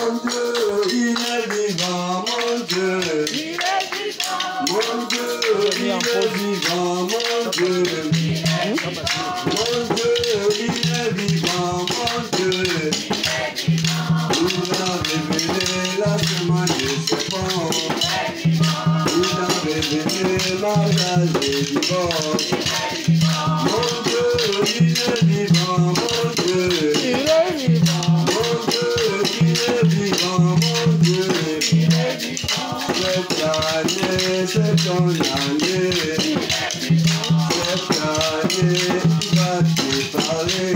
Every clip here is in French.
Mon Dieu, il est vivant, mon Dieu. Il est vivant. Mon Dieu, il est vivant, mon Dieu. Mon Dieu, il est vivant, mon Dieu. Il a révélé la semence de serpent. Il a révélé mariage et divorce. Mon Dieu, il est vivant, mon Dieu. Il est vivant. Mon Dieu, il est vivant, mon Dieu. Il est vivant. Cette année, c'est ton année. Cette année, il va te parler.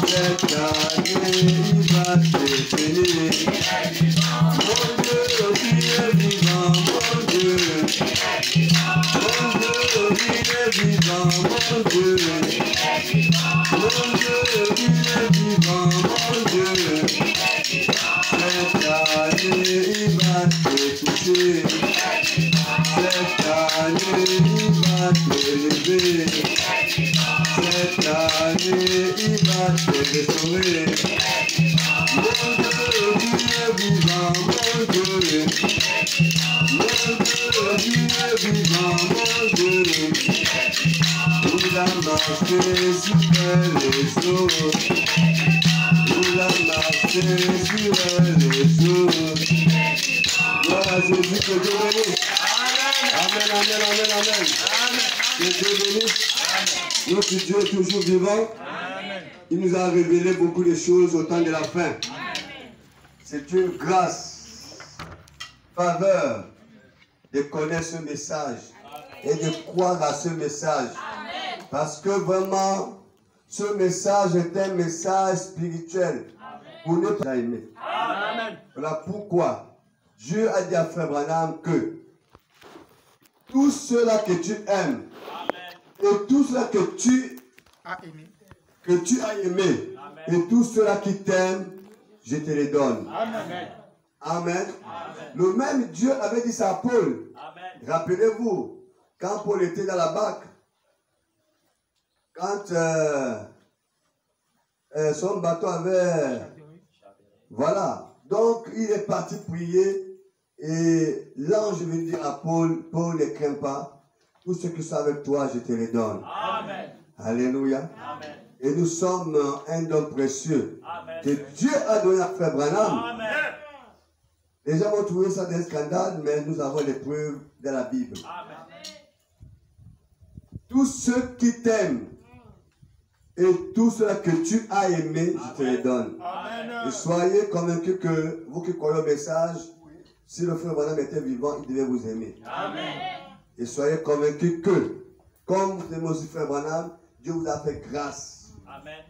Cette année, il va te bénir. Mon Dieu, il est vivant, mon Dieu. Mon Dieu, il est vivant, mon Dieu. Mon Dieu, il est vivant, mon Dieu. Cette année, il va te toucher. Cette année, il va te lever. Cette année, il va te restaurer. Mon Dieu, il est vivant, mon Dieu. Mon Dieu, il est vivant, mon Dieu. Il a marché sur les eaux. Il a marché sur les eaux. Gloire à Jésus, que Dieu bénisse. Amen, amen, amen, amen. Que Dieu bénisse. Notre Dieu est toujours vivant. Il nous a révélé beaucoup de choses au temps de la fin. C'est une grâce, faveur de connaître ce message et de croire à ce message. Parce que vraiment, ce message est un message spirituel pour ne pas aimer. Voilà pourquoi Dieu a dit à Frère Branham que tout cela que tu aimes et tout cela que tu as aimé et tout cela qui t'aime, je te les donne. Amen. Amen. Le même Dieu avait dit ça à Paul. Rappelez-vous, quand Paul était dans la barque, quand son bateau avait... Voilà. Donc, il est parti prier et l'ange veut dire à Paul, Paul, ne crains pas. Tout ce qui sont avec toi, je te les donne. Amen. Alléluia. Amen. Et nous sommes un don précieux. Amen. Que Dieu a donné à Frère Branham. Amen. Les gens vont trouver ça des scandales, mais nous avons les preuves de la Bible. Amen. Tous ceux qui t'aiment et tout cela que tu as aimé, je te les donne. Amen. Et soyez convaincus que vous qui croyez au message, si le Frère Branham était vivant, il devait vous aimer. Amen. Et soyez convaincus que, comme vous aimez aussi Frère Branham, Dieu vous a fait grâce. Amen.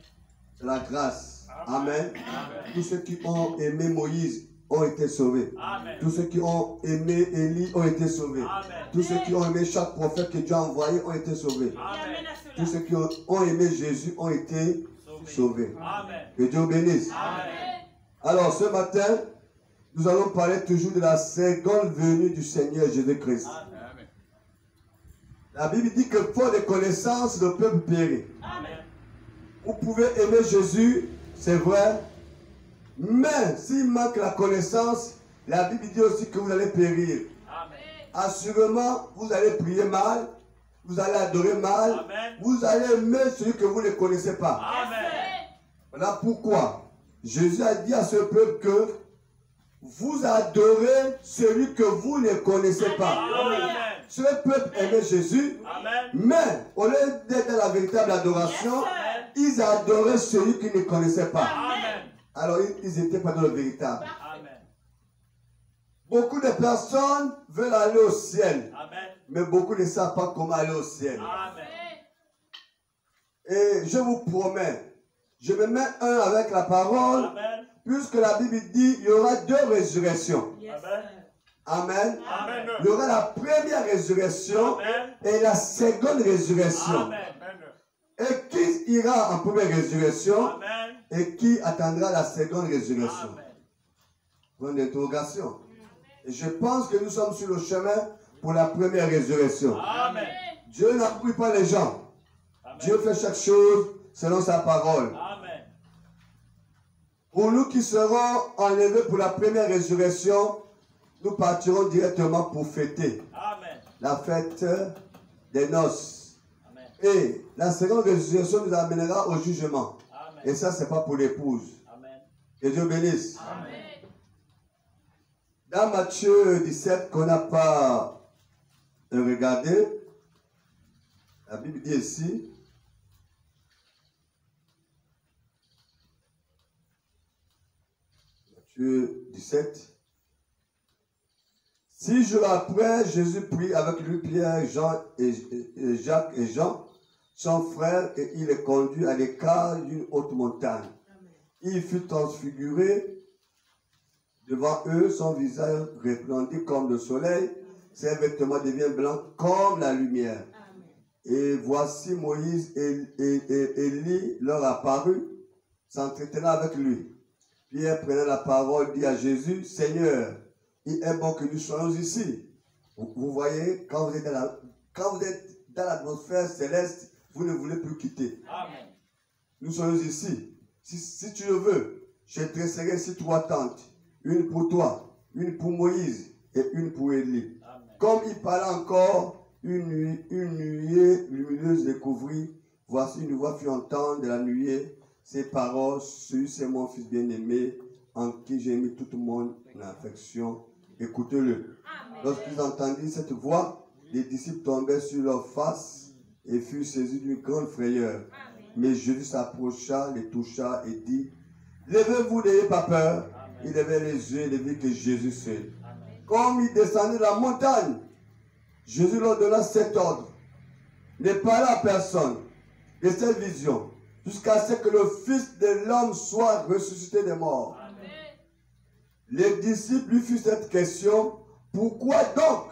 C'est la grâce. Amen. Amen. Tous ceux qui ont aimé Moïse ont été sauvés. Amen. Tous ceux qui ont aimé Élie ont été sauvés. Amen. Tous ceux qui ont aimé chaque prophète que Dieu a envoyé ont été sauvés. Amen. Tous ceux qui ont aimé Jésus ont été sauvés. Amen. Que Dieu bénisse. Amen. Alors ce matin, nous allons parler toujours de la seconde venue du Seigneur Jésus-Christ. La Bible dit que pour des connaissances, le peuple périt. Amen. Vous pouvez aimer Jésus, c'est vrai. Mais s'il manque la connaissance, la Bible dit aussi que vous allez périr. Amen. Assurément, vous allez prier mal, vous allez adorer mal, amen, vous allez aimer celui que vous ne connaissez pas. Amen. Voilà pourquoi Jésus a dit à ce peuple que vous adorez celui que vous ne connaissez pas. Amen. Ce peuple aimait Jésus, amen, mais au lieu d'être dans la véritable adoration, ils adoraient celui qu'ils ne connaissaient pas. Amen. Alors ils n'étaient pas dans le véritable. Amen. Beaucoup de personnes veulent aller au ciel, amen, mais beaucoup ne savent pas comment aller au ciel. Amen. Et je vous promets, je me mets un avec la parole, amen, puisque la Bible dit qu'il y aura deux résurrections. Yes. Amen. Amen. Il y aura la première résurrection, amen, et la seconde résurrection. Amen. Et qui ira en première résurrection, amen, et qui attendra la seconde résurrection? Point d'interrogation. Et je pense que nous sommes sur le chemin pour la première résurrection. Amen. Dieu n'appuie pas les gens. Amen. Dieu fait chaque chose selon sa parole. Amen. Pour nous qui serons enlevés pour la première résurrection, nous partirons directement pour fêter Amen. la fête des noces. Amen. Et la seconde résurrection nous amènera au jugement. Amen. Et ça, ce n'est pas pour l'épouse. Amen. Que Dieu bénisse. Amen. Dans Matthieu 17, qu'on n'a pas regardé, la Bible dit ici, Matthieu 17, 6 jours après, Jésus prit avec lui Pierre, Jean et Jacques et Jean, son frère, et il les conduit à l'écart d'une haute montagne. Il fut transfiguré devant eux, son visage resplendit comme le soleil, ses vêtements deviennent blancs comme la lumière. Et voici Moïse et Élie leur apparut, s'entretenant avec lui. Pierre prenant la parole dit à Jésus, Seigneur, il est bon que nous soyons ici. Vous voyez, quand vous êtes dans l'atmosphère céleste, vous ne voulez plus quitter. Amen. Nous sommes ici. Si tu le veux, je dresserai ici 3 tentes. Une pour toi, une pour Moïse et une pour Élie. Amen. Comme il parlait encore, une nuée lumineuse découvrit. Voici une voix fit entendre de la nuée ces paroles. Celui c'est mon fils bien-aimé, en qui j'ai mis toute mon affection. Écoutez-le. Lorsqu'ils entendirent cette voix, les disciples tombèrent sur leur face et furent saisis d'une grande frayeur. Mais Jésus s'approcha, les toucha et dit, levez-vous, n'ayez pas peur. Il levait les yeux et il vit que Jésus seul. Comme il descendait de la montagne, Jésus leur donna cet ordre. Ne parlez à personne de cette vision, jusqu'à ce que le Fils de l'homme soit ressuscité des morts. Amen. Les disciples lui firent cette question, pourquoi donc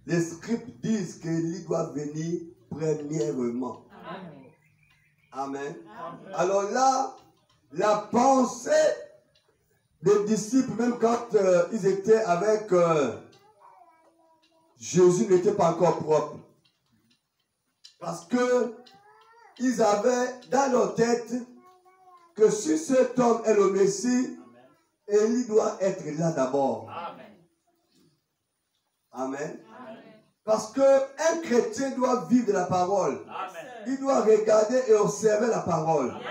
les scribes disent qu'Élie doit venir premièrement? Amen. Amen. Amen. Alors là, la pensée des disciples, même quand ils étaient avec Jésus, n'était pas encore propre. Parce que ils avaient dans leur tête que si cet homme est le Messie, Élie doit être là d'abord. Amen. Amen. Amen. Parce qu'un chrétien doit vivre de la parole. Amen. Il doit regarder et observer la parole. Amen.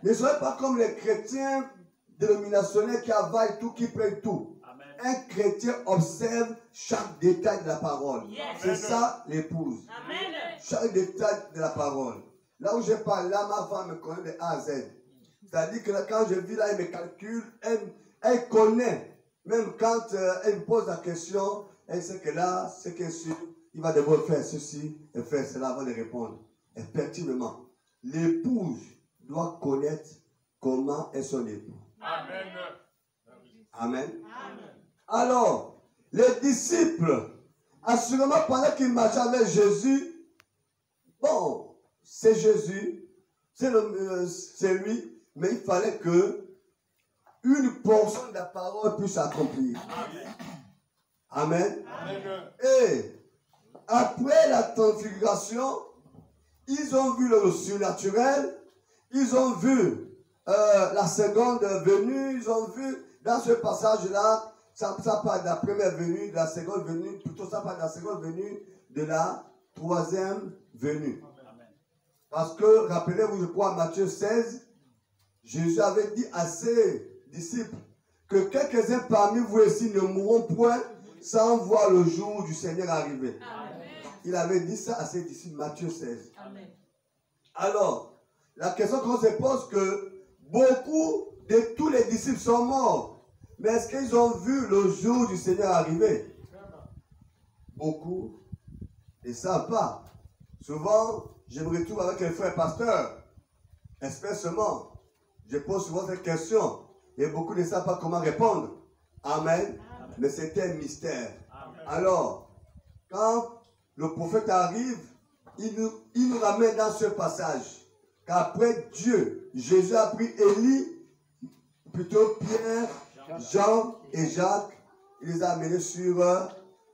Ne soyez pas comme les chrétiens dénominationnels qui avalent tout, qui prennent tout. Amen. Un chrétien observe chaque détail de la parole. Yes. C'est ça l'épouse. Amen. Chaque détail de la parole. Là où je parle, là ma femme me connaît de A à Z. C'est-à-dire que là, quand je vis là, elle me calcule, elle connaît. Même quand elle me pose la question, elle sait que là, c'est que sûr, il va devoir faire ceci et faire cela avant de répondre. Effectivement, l'épouse doit connaître comment est son époux. Amen. Amen. Amen. Alors, les disciples, assurément pendant qu'ils marchaient avec Jésus, bon, c'est Jésus, c'est lui, mais il fallait que une portion de la parole puisse s'accomplir. Amen. Amen. Et après la transfiguration, ils ont vu le surnaturel, ils ont vu la seconde venue, ils ont vu dans ce passage-là, ça parle de la première venue, de la seconde venue, plutôt ça parle de la seconde venue, de la troisième venue. Amen. Parce que, rappelez-vous, je crois, Matthieu 16, Jésus avait dit à ses disciples que quelques-uns parmi vous ici ne mourront point sans voir le jour du Seigneur arriver. Amen. Il avait dit ça à ses disciples, Matthieu 16. Amen. Alors, la question qu'on se pose que beaucoup de tous les disciples sont morts. Mais est-ce qu'ils ont vu le jour du Seigneur arriver? Beaucoup ne savent pas. Souvent, je me retrouve avec les frères pasteurs. Espècement, je pose souvent cette question. Et beaucoup ne savent pas comment répondre. Amen. Amen. Mais c'était un mystère. Amen. Alors, quand le prophète arrive, il nous ramène dans ce passage. Qu'après Dieu, Jésus a pris Élie, plutôt Pierre, Jean et Jacques, il les a amenés sur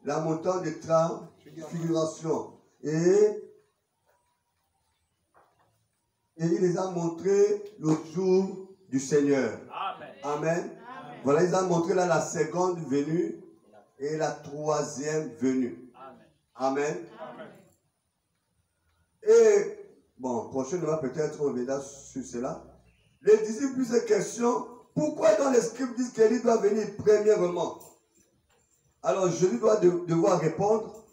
la montagne de transfiguration. Et il les a montré le jour du Seigneur. Amen. Amen. Amen. Voilà, ils ont montré là la seconde venue et la troisième venue. Amen. Amen. Amen. Et, bon, prochainement peut-être on reviendra sur cela. Les disciples posent cette question, pourquoi dans les scripts disent qu'Élie doit venir premièrement? Alors Jésus doit devoir répondre.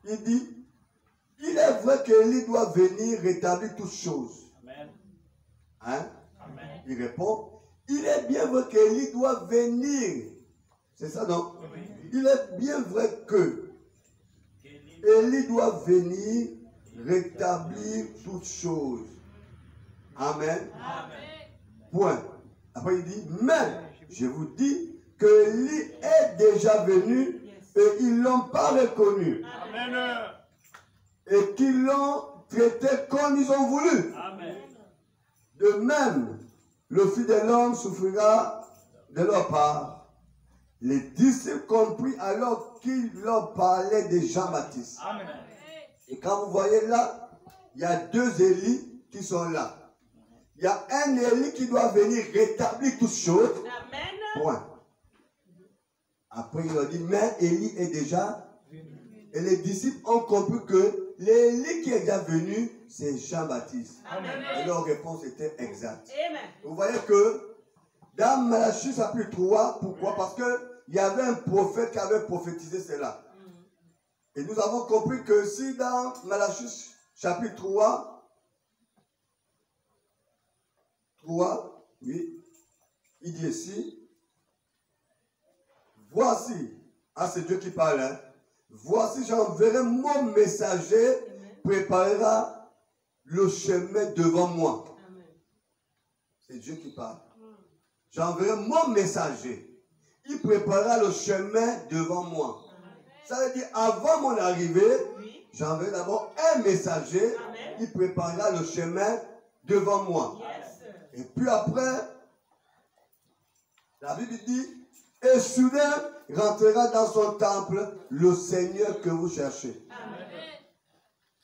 Il dit, il est vrai qu'Élie doit venir rétablir toutes choses. Amen. Hein? Amen. Il répond, il est bien vrai qu'Élie doit venir. C'est ça, non? Oui. Il est bien vrai que Élie doit venir rétablir toutes choses. Amen. Amen. Point. Après il dit, mais je vous dis que Élie est déjà venu et ils ne l'ont pas reconnu. Amen. Et qu'ils l'ont traité comme ils ont voulu. Amen. De même, le Fils de l'homme souffrira de leur part. Les disciples compris alors qu'il leur parlait de Jean-Baptiste. Amen. Et quand vous voyez là, il y a deux Élie qui sont là. Il y a un Élie qui doit venir rétablir toutes choses. Amen. Point. Après, il leur dit, mais Élie est déjà venu. Et les disciples ont compris que l'Élie qui est déjà venu, c'est Jean-Baptiste. Et leur réponse était exacte. Amen. Vous voyez que dans Malachie chapitre 3, pourquoi? Parce qu'il y avait un prophète qui avait prophétisé cela. Et nous avons compris que si dans Malachie chapitre 3, oui, il dit ici, voici, c'est Dieu qui parle, hein, voici j'enverrai mon messager, préparera le chemin devant moi. C'est Dieu qui parle. J'enverrai mon messager, il préparera le chemin devant moi. Ça veut dire, avant mon arrivée, j'enverrai d'abord un messager, il préparera le chemin devant moi. Et puis après, la Bible dit, et soudain rentrera dans son temple le Seigneur que vous cherchez. Amen.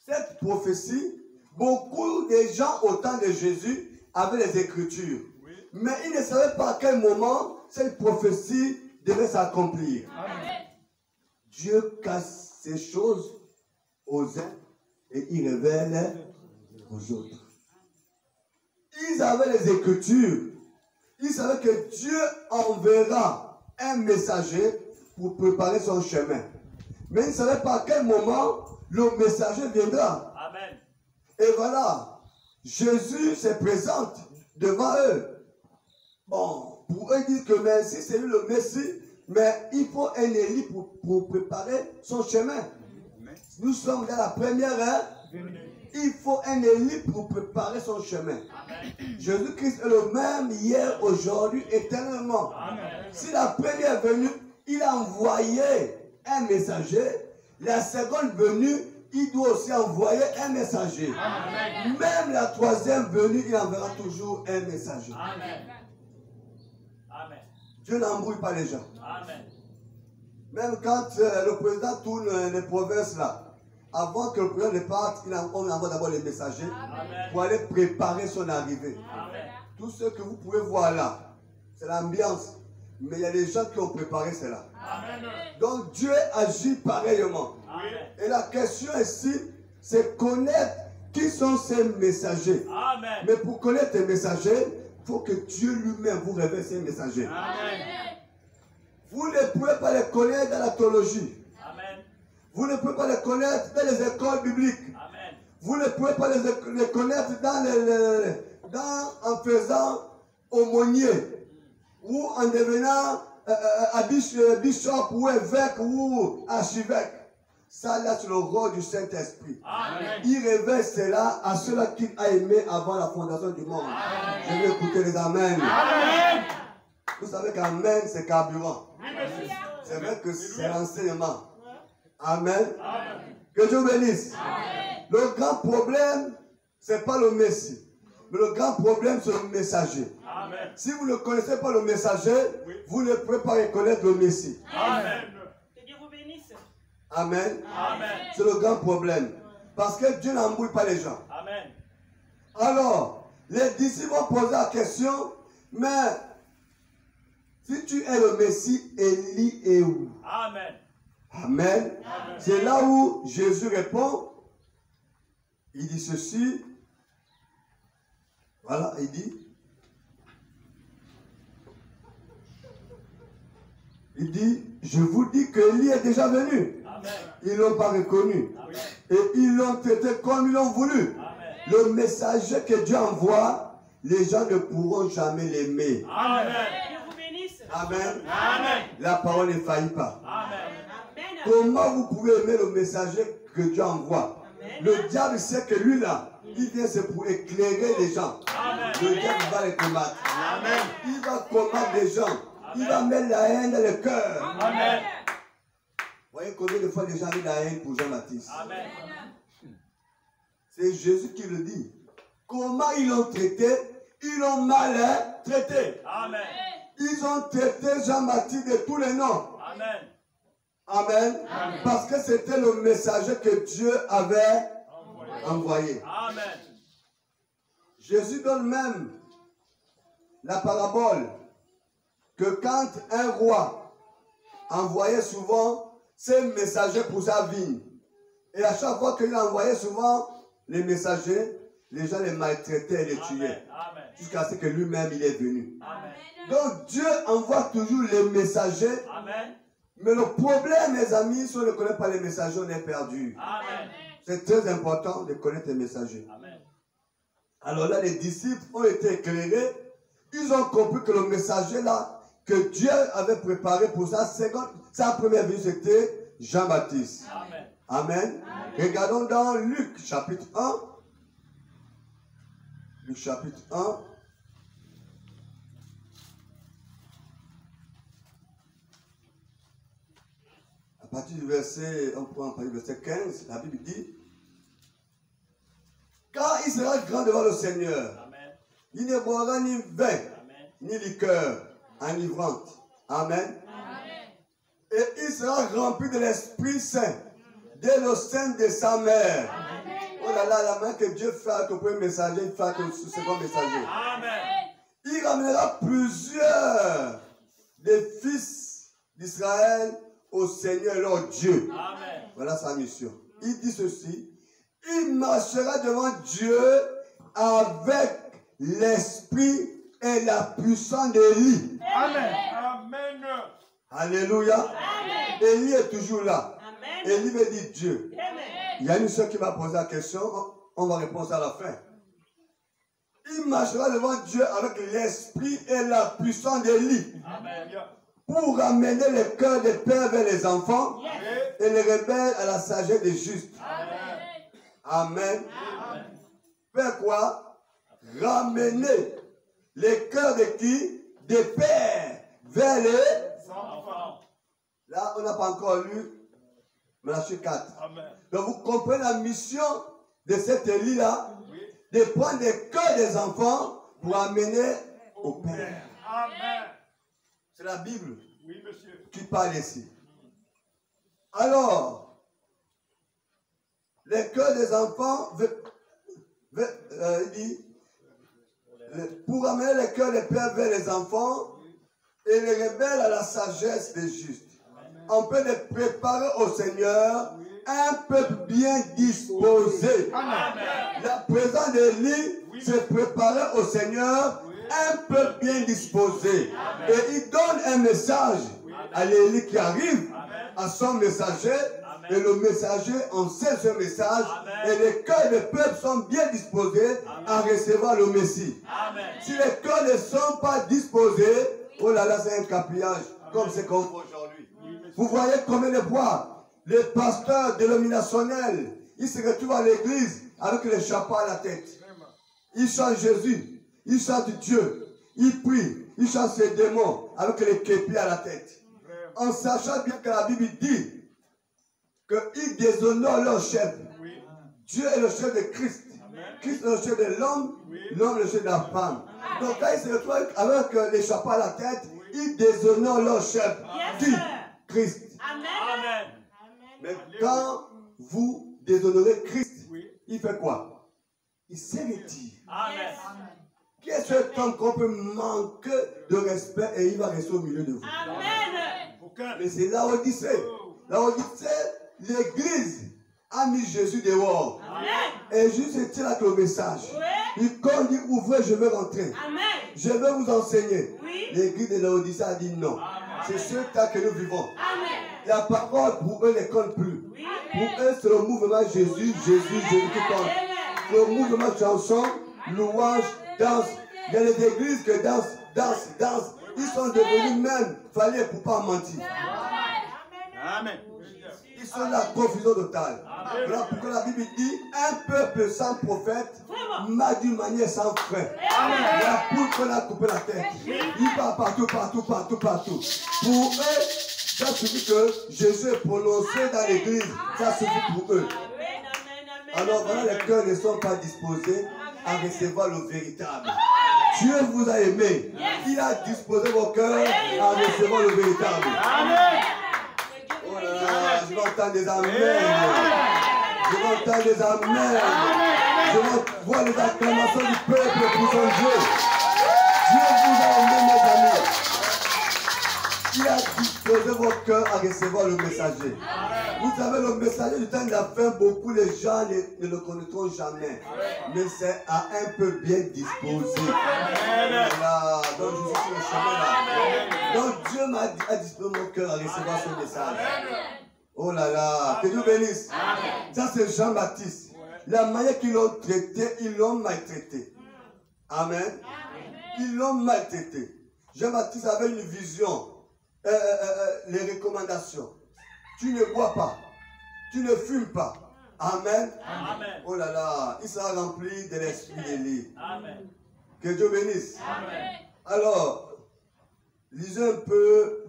Cette prophétie, beaucoup de gens au temps de Jésus avaient les Écritures. Oui. Mais ils ne savaient pas à quel moment cette prophétie devait s'accomplir. Dieu cache ces choses aux uns et il révèle aux autres. Ils avaient les Écritures. Ils savaient que Dieu enverra un messager pour préparer son chemin. Mais ils ne savaient pas à quel moment le messager viendra. Amen. Et voilà, Jésus se présente devant eux. Bon, pour eux, ils disent que mais si c'est lui le Messie, mais il faut un Élie pour préparer son chemin. Nous sommes dans la première heure. Il faut un Élie pour préparer son chemin. Jésus-Christ est le même hier, aujourd'hui, éternellement. Amen. Si la première venue, il a envoyé un messager, la seconde venue, il doit aussi envoyer un messager. Amen. Même la troisième venue, il enverra toujours un messager. Amen. Amen. Dieu n'embrouille pas les gens. Amen. Même quand le président tourne les provinces là, avant que le président ne parte, on envoie d'abord les messagers. Amen. Pour aller préparer son arrivée. Amen. Tout ce que vous pouvez voir là, c'est l'ambiance. Mais il y a des gens qui ont préparé cela. Amen. Donc Dieu agit pareillement. Amen. Et la question ici, c'est connaître qui sont ces messagers. Amen. Mais pour connaître les messagers, il faut que Dieu lui-même vous révèle ces messagers. Amen. Vous ne pouvez pas les connaître dans la théologie. Vous ne pouvez pas les connaître dans les écoles bibliques. Amen. Vous ne pouvez pas les connaître en faisant aumônier ou en devenant bishop ou évêque ou archevêque. Ça, là, c'est le rôle du Saint-Esprit. Il révèle cela à ceux-là qu'il a aimés avant la fondation du monde. Amen. Je vais écouter les Amen. Amen. Vous savez qu'Amen, c'est carburant. C'est vrai que c'est l'enseignement. Amen. Amen. Que Dieu bénisse. Amen. Le grand problème, ce n'est pas le Messie. Mais le grand problème, c'est le messager. Amen. Si vous ne connaissez pas le messager, oui, vous ne pouvez pas reconnaître le Messie. Amen. Que Dieu vous bénisse. Amen. Amen. C'est le grand problème. Parce que Dieu n'embrouille pas les gens. Amen. Alors, les disciples ont posé la question, Mais si tu es le Messie, Élie est où? Amen. Amen. C'est là où Jésus répond. Il dit ceci. Voilà, il dit. Il dit, je vous dis que Élie est déjà venu. Amen. Ils ne l'ont pas reconnu. Amen. Et ils l'ont traité comme ils l'ont voulu. Amen. Le messager que Dieu envoie, les gens ne pourront jamais l'aimer. Amen. Dieu vous bénisse. Amen. Amen. La parole ne faillit pas. Amen. Amen. Comment vous pouvez aimer le messager que Dieu envoie? Amen. Le diable sait que lui là, il vient c'est pour éclairer les gens. Amen. Le diable va les combattre. Amen. Il va combattre les gens. Il va mettre la haine dans le cœur. Amen. Vous voyez combien de fois les gens ont la haine pour Jean-Baptiste? Amen. C'est Jésus qui le dit. Comment ils l'ont traité? Ils l'ont mal traité. Amen. Ils ont traité Jean-Baptiste de tous les noms. Amen. Amen. Parce que c'était le messager que Dieu avait envoyé. Amen. Jésus donne même la parabole que quand un roi envoyait souvent ses messagers pour sa vigne, et à chaque fois qu'il envoyait souvent les messagers, les gens les maltraitaient et les tuaient. Amen. Jusqu'à ce que lui-même il est venu. Amen. Donc Dieu envoie toujours les messagers. Amen. Mais le problème, mes amis, si on ne connaît pas les messagers, on est perdu. Amen. C'est très important de connaître les messagers. Amen. Alors là, les disciples ont été éclairés. Ils ont compris que le messager là, que Dieu avait préparé pour sa première vie, c'était Jean-Baptiste. Amen. Amen. Regardons dans Luc chapitre 1. Luc chapitre 1. À partir du verset, on prend le verset 15, la Bible dit, quand il sera grand devant le Seigneur, Amen. il ne boira ni vin, Amen. ni liqueur enivrante. Amen. Et il sera rempli de l'Esprit Saint dès le sein de sa mère. Oh là là, la main que Dieu fait avec le premier messager, il fait avec le second messager. Amen. Il ramènera plusieurs des fils d'Israël au Seigneur leur Dieu. Amen. Voilà sa mission. Il dit ceci, il marchera devant Dieu avec l'esprit et la puissance d'Élie. Amen. Amen. Alléluia. Élie est toujours là. Amen. Élie veut dire Dieu. Amen. Il y a une soeur qui m'a posé la question, on va répondre à la fin. Il marchera devant Dieu avec l'esprit et la puissance d'Élie Amen. pour ramener le cœur des pères vers les enfants et les rebelles à la sagesse des justes. Amen. Faire quoi? Ramener les cœurs de qui? Des pères vers les... Enfants. Là, on n'a pas encore lu Malachie 4. Amen. Donc vous comprenez la mission de cet Élie-là, Oui. de prendre les cœurs des enfants pour amener au Père. Amen. C'est la Bible Oui, monsieur. qui parle ici. Alors, les cœurs des enfants, il dit, pour amener les cœurs des pères vers les enfants et les rebelles à la sagesse des justes. On peut les préparer au Seigneur, un peuple bien disposé. Amen. La présence d'Élie se préparait au Seigneur, un peuple bien disposé. Et il donne un message à l'Élie qui arrive, à son messager, et le messager en sait ce message, et les cœurs des peuples sont bien disposés à recevoir le Messie. Amen. Si les cœurs ne sont pas disposés, oh là là, c'est un capillage, comme c'est qu'on fait aujourd'hui. Vous voyez combien de fois les pasteurs dénominationnels, ils se retrouvent à l'église avec les chapeaux à la tête. Ils chantent Jésus, ils chantent Dieu, ils prient, ils chantent ses démons avec les képis à la tête. En sachant bien que la Bible dit qu'ils déshonorent leur chef. Dieu est le chef de Christ. Christ est le chef de l'homme, l'homme est le chef de la femme. Donc quand ils se retrouvent avec les chapeaux à la tête, ils déshonorent leur chef. Qui? Christ. Amen. Mais quand vous déshonorez Christ, il fait quoi? Il se retire. Amen. Qui est cet homme qu'on peut manquer de respect et il va rester au milieu de vous? Amen. Aucun. Mais c'est Laodicée. Laodicée, l'église a mis Jésus dehors. Amen. Et Jésus était là avec le message. Oui. Et quand il dit ouvrez, je vais rentrer. Amen. Je vais vous enseigner. Oui. L'église de Laodicée a dit non. C'est ce temps que nous vivons. Amen. La parole pour eux ne compte plus. Oui. Pour eux, c'est le mouvement Jésus, Jésus, Jésus qui compte. Le mouvement chanson, louange, danse. Il y a des églises que dansent. Ils sont devenus même fallait pour ne pas mentir. Amen. Ils sont dans la confusion totale. Voilà pourquoi la Bible dit un peuple sans prophète m'a d'une manière sans frère. La poule qu'on a coupé la tête. Il part partout. Pour eux, ça suffit que Jésus est prononcé dans l'église. Ça suffit pour eux. Alors voilà, les cœurs ne sont pas disposés à recevoir le véritable. Dieu vous a aimé. Il a disposé vos cœurs à recevoir le véritable. Oh là là, je vais entendre des amens. Je vais entendre des amens. Je vais voir les acclamations du peuple pour son Dieu. Dieu vous a aimé, mes amis. Il a disposé vos cœurs à recevoir le messager. Vous savez, le messager du temps de la fin, beaucoup les gens ne le connaîtront jamais. Mais c'est à un peu bien disposé. Voilà. Donc je suis sur le chemin là. Donc Dieu a disposé mon cœur à recevoir ce message. Oh là là. Que Dieu bénisse. Ça c'est Jean-Baptiste. La manière qu'ils l'ont traité, ils l'ont maltraité. Amen. Ils l'ont maltraité. Jean-Baptiste avait une vision. Les recommandations. Tu ne bois pas. Tu ne fumes pas. Amen. Amen. Oh là là. Il sera rempli de l'esprit d'Élie. Amen. Que Dieu bénisse. Amen. Alors, lisez un peu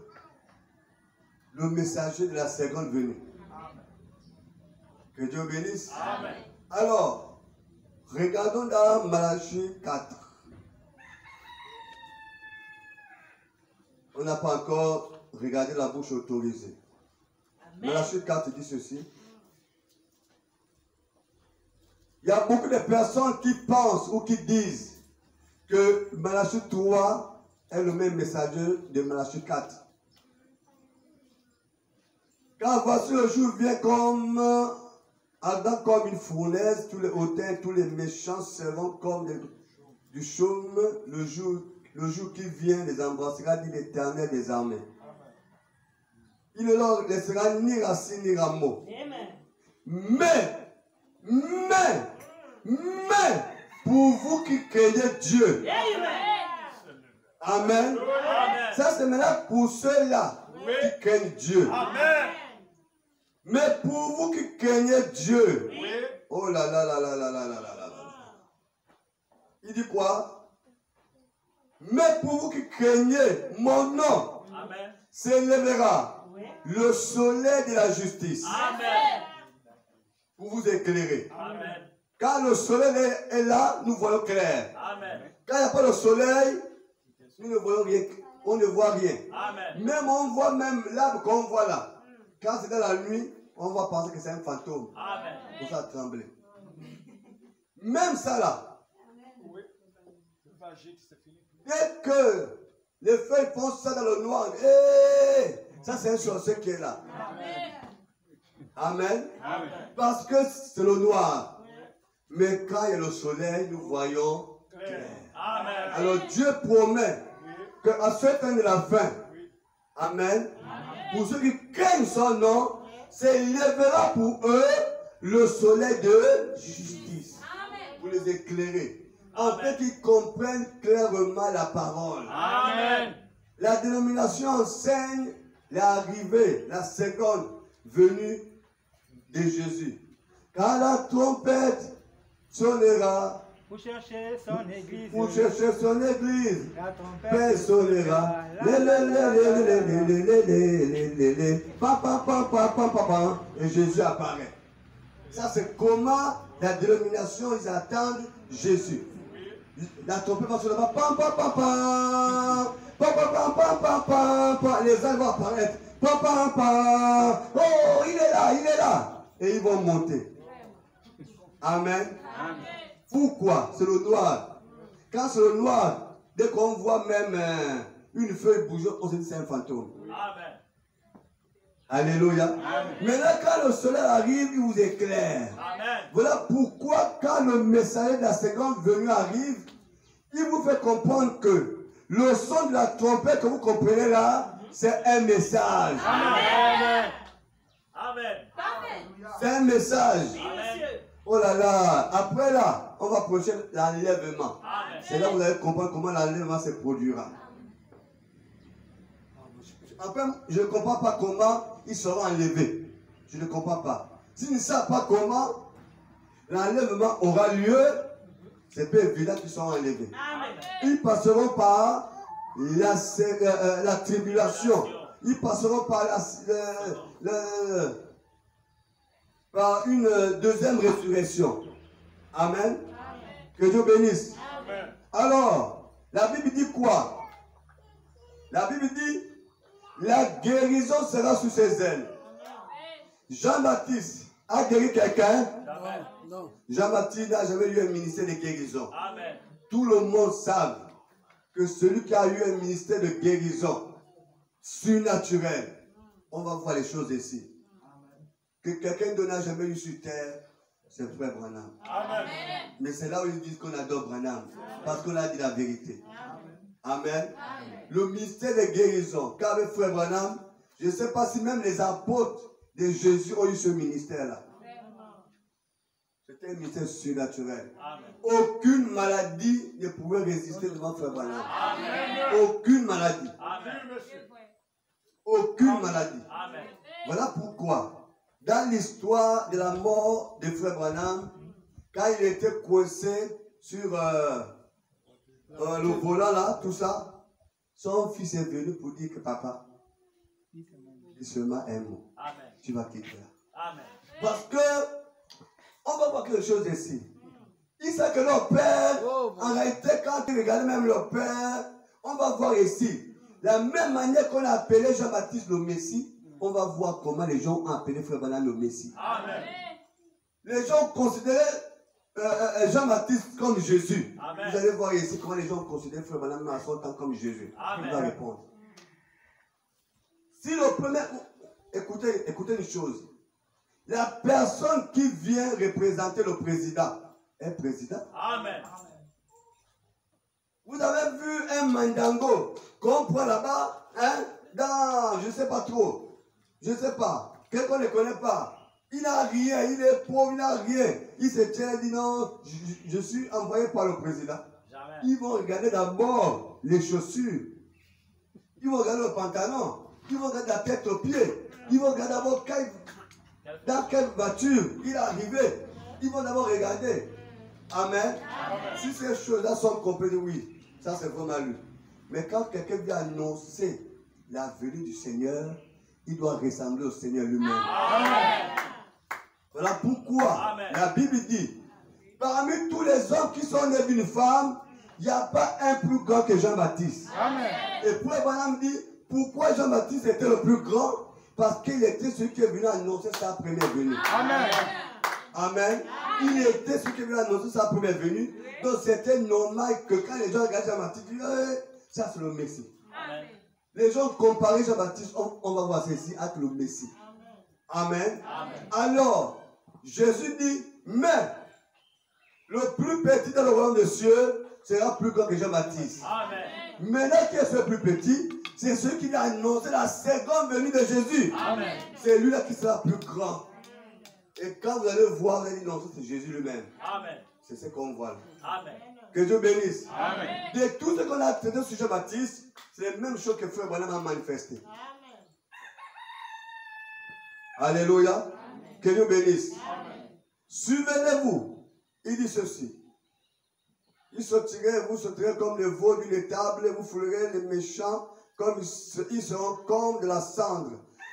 le messager de la seconde venue. Que Dieu bénisse. Amen. Alors, regardons dans Malachie 4. On n'a pas encore regardé la bouche autorisée. Malachie 4 dit ceci. Il y a beaucoup de personnes qui pensent ou qui disent que Malachie 3 est le même messager de Malachie 4. Car voici le jour vient comme ardent comme une fournaise, tous les hautains, tous les méchants seront comme du chaume, le jour qui vient les embrassera, dit l'Éternel des armées. Il ne leur laissera ni racine ni rameau. Mais, pour vous qui craignez Dieu. Amen. Ça c'est maintenant pour ceux-là qui craignent Dieu. Amen. Mais pour vous qui craignez Dieu. Oh là là là là là là là là là. Il dit quoi? Mais pour vous qui craignez mon nom, s'élèvera le soleil de la justice. Amen. Pour vous éclairer. Amen. Quand le soleil est là, nous voyons clair. Amen. Quand il n'y a pas de soleil, nous ne voyons rien. On ne voit rien. Amen. Même on voit même l'arbre qu'on voit là. Quand c'est dans la nuit, on va penser que c'est un fantôme. Amen. Pour ça trembler. Même ça là. Dès que les feuilles font ça dans le noir, ça c'est un sorcier qui est là. Amen. Amen. Parce que c'est le noir. Mais quand il y a le soleil, nous voyons clair. Amen. Alors Dieu promet qu'à ce temps de la fin, Amen, pour ceux qui craignent son nom, s'élèvera pour eux le soleil de justice. Pour les éclairer. En fait, ils comprennent clairement la parole. Amen. La dénomination enseigne l'arrivée, la seconde venue de Jésus. Quand la trompette sonnera, pour chercher son église, la la trompette sonnera. Et Jésus apparaît. Ça, c'est comment la dénomination, ils attendent Jésus. La trompette va sonner, pam pam pam pam, pam pam pam pam pam pam pam, les anges vont apparaître, pam pam pam, oh il est là, et ils vont monter. Amen. Pourquoi? C'est le noir. Quand c'est le noir, dès qu'on voit même une feuille bouger, on se dit c'est un fantôme. Amen. Alléluia. Amen. Maintenant, quand le soleil arrive, il vous éclaire. Amen. Voilà pourquoi, quand le messager de la seconde venue arrive, il vous fait comprendre que le son de la trompette que vous comprenez là, c'est un message. Amen. Amen. C'est un message. Amen. Oh là là, après là, on va approcher l'enlèvement. Amen. C'est là que vous allez comprendre comment l'enlèvement se produira. Après, je ne comprends pas comment ils seront enlevés. Je ne comprends pas. S'ils ne savent pas comment l'enlèvement aura lieu, c'est peu évident qu'ils seront enlevés. Amen. Ils passeront par la tribulation. Ils passeront par, par une deuxième résurrection. Amen. Que Dieu bénisse. Amen. Alors, la Bible dit quoi? La Bible dit, la guérison sera sous ses ailes. Jean-Baptiste a guéri quelqu'un? Amen. Jean-Baptiste n'a jamais eu un ministère de guérison. Amen. Tout le monde sait que celui qui a eu un ministère de guérison surnaturel, on va voir les choses ici. Que quelqu'un n'a jamais eu sur terre, c'est frère Branham. Amen. Mais c'est là où ils disent qu'on adore Branham, parce qu'on a dit la vérité. Amen. Le ministère de guérison qu'avait frère Branham, je ne sais pas si même les apôtres de Jésus ont eu ce ministère-là. C'était un ministère surnaturel. Amen. Aucune maladie ne pouvait résister devant frère Branham. Amen. Aucune maladie. Amen. Aucune maladie. Amen. Voilà pourquoi, dans l'histoire de la mort de frère Branham, quand il était coincé sur le volant là, tout ça, son fils est venu pour dire que papa, dis seulement un mot. Amen. Tu vas quitter là. Amen. Parce que, on va voir quelque chose ici. Ils savent que leur père, en réalité, quand ils regardent même leur père, on va voir ici, la même manière qu'on a appelé Jean-Baptiste le Messie, on va voir comment les gens ont appelé frère Branham le Messie. Amen. Les gens considéraient Jean-Baptiste comme Jésus. Amen. Vous allez voir ici comment les gens considèrent frère Branham à son temps comme Jésus. Amen. Il va répondre. Si le premier... Écoutez une chose. La personne qui vient représenter le président est président. Amen. Vous avez vu un mandango qu'on prend là-bas, hein, dans, je ne sais pas trop, je ne sais pas, quelqu'un ne connaît pas. Il n'a rien, il est pauvre, il n'a rien. Il se tient et dit non, je suis envoyé par le président. Jamais. Ils vont regarder d'abord les chaussures. Ils vont regarder le pantalon. Ils vont regarder la tête aux pieds. Ils vont regarder d'abord dans quelle voiture il est arrivé. Ils vont d'abord regarder. Amen. Si ces choses-là sont complètes, oui, ça c'est vraiment lui. Mais quand quelqu'un vient annoncer la venue du Seigneur, il doit ressembler au Seigneur lui-même. Voilà pourquoi Amen. la Bible dit, parmi tous les hommes qui sont nés d'une femme, il n'y a pas un plus grand que Jean-Baptiste. Et puis Branham dit, pourquoi Jean-Baptiste était le plus grand? Parce qu'il était celui qui est venu annoncer sa première venue. Amen. Amen. Il était celui qui est venu annoncer sa première venue. Donc c'était normal que quand les gens regardent Jean-Baptiste, ils disent, ça c'est le Messie. Amen. Les gens comparaient Jean-Baptiste, on va voir ceci, avec le Messie. Amen. Amen. Alors, Jésus dit, mais le plus petit dans le royaume des cieux sera plus grand que Jean-Baptiste. Amen. Maintenant, qui est ce plus petit? C'est celui qui a annoncé la seconde venue de Jésus. Amen. C'est lui-là qui sera plus grand. Et quand vous allez voir, vous allez dire non, c'est Jésus lui-même. Amen. C'est ce qu'on voit là. Amen. Que Dieu bénisse. Amen. De tout ce qu'on a traité sur Jean-Baptiste, c'est la même chose que Frère Branham a manifesté. Alléluia. Que Dieu bénisse. Souvenez-vous, il dit ceci. Vous sauterez comme le veau d'une étable, vous foulerez les méchants, comme ils seront comme de la cendre.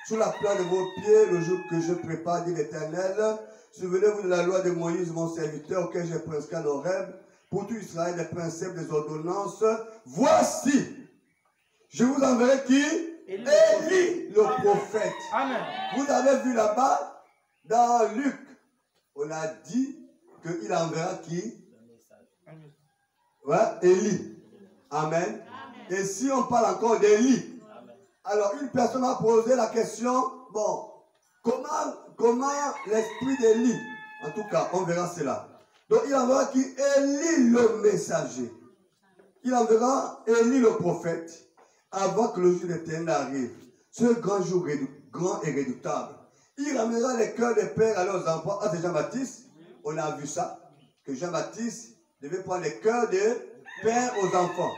Sous la plante de vos pieds, le jour que je prépare, dit l'Éternel. Souvenez-vous de la loi de Moïse, mon serviteur, auquel j'ai prescrit en Horeb, pour tout Israël, des principes, des ordonnances. Voici, je vous enverrai qui? Élie, le prophète. Amen. Vous avez vu là-bas, dans Luc, on a dit qu'il enverra qui? Ouais, Élie. Amen. Et si on parle encore d'Élie, alors une personne a posé la question, bon, comment l'esprit d'Élie, en tout cas, on verra cela. Donc il enverra qui Élie le messager. Il enverra Élie le prophète avant que le jour d'éternel arrive. Ce grand jour grand et redoutable. Il ramènera les cœurs des pères à leurs enfants. Ah, c'est Jean-Baptiste. On a vu ça. Que Jean-Baptiste devait prendre les cœurs des pères aux enfants.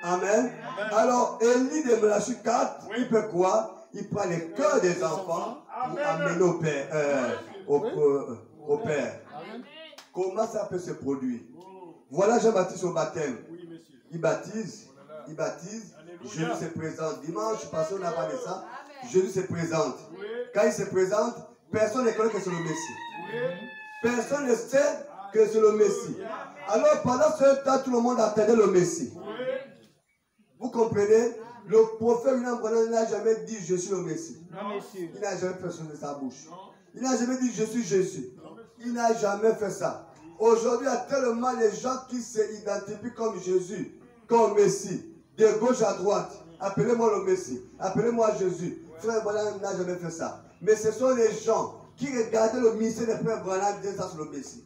Amen. Alors, Élie de Malachie 4, il fait quoi? Il prend les cœurs des enfants pour amener au père. Au père. Comment ça peut se produire? Voilà Jean-Baptiste au baptême. Il baptise. Jésus se présente. Dimanche passé, on a parlé de ça. Jésus se présente. Quand il se présente, personne ne connaît que c'est le Messie. Personne ne sait que c'est le Messie. Alors pendant ce temps, tout le monde attendait le Messie. Vous comprenez? Le prophète William Branham n'a jamais dit je suis le Messie. Il n'a jamais fait ça de sa bouche. Il n'a jamais dit je suis Jésus. Il n'a jamais fait ça. Aujourd'hui, il y a tellement de gens qui s'identifient comme Jésus, comme Messie, de gauche à droite. Appelez-moi le Messie, appelez-moi Jésus. Frère Branham n'a jamais fait ça. Mais ce sont les gens qui regardaient le ministère de Frère Branham et disaient ça c'est le Messie.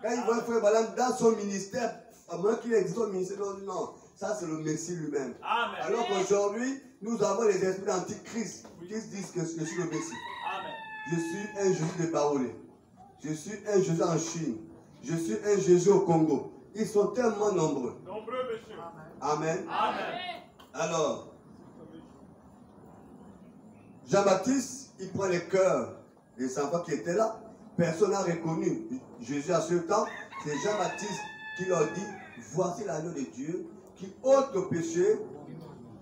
Quand ils voient Frère Branham dans son ministère, à moins qu'il existe au ministère, non, ça c'est le Messie lui-même. Alors qu'aujourd'hui, nous avons les esprits d'antichrist qui disent que je suis le Messie. Je suis un Jésus de Baoulé. Je suis un Jésus en Chine. Je suis un Jésus au Congo. Ils sont tellement nombreux. Monsieur. Amen. Amen. Alors, Jean-Baptiste, il prend les cœurs des enfants qui étaient là. Personne n'a reconnu Jésus à ce temps. C'est Jean-Baptiste qui leur dit, voici l'agneau de Dieu qui ôte le péché,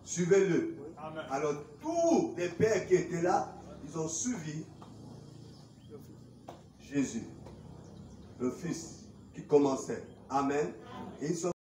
suivez-le. Alors tous les pères qui étaient là, ils ont suivi Jésus, le Fils qui commençait. Amen. Et ils sont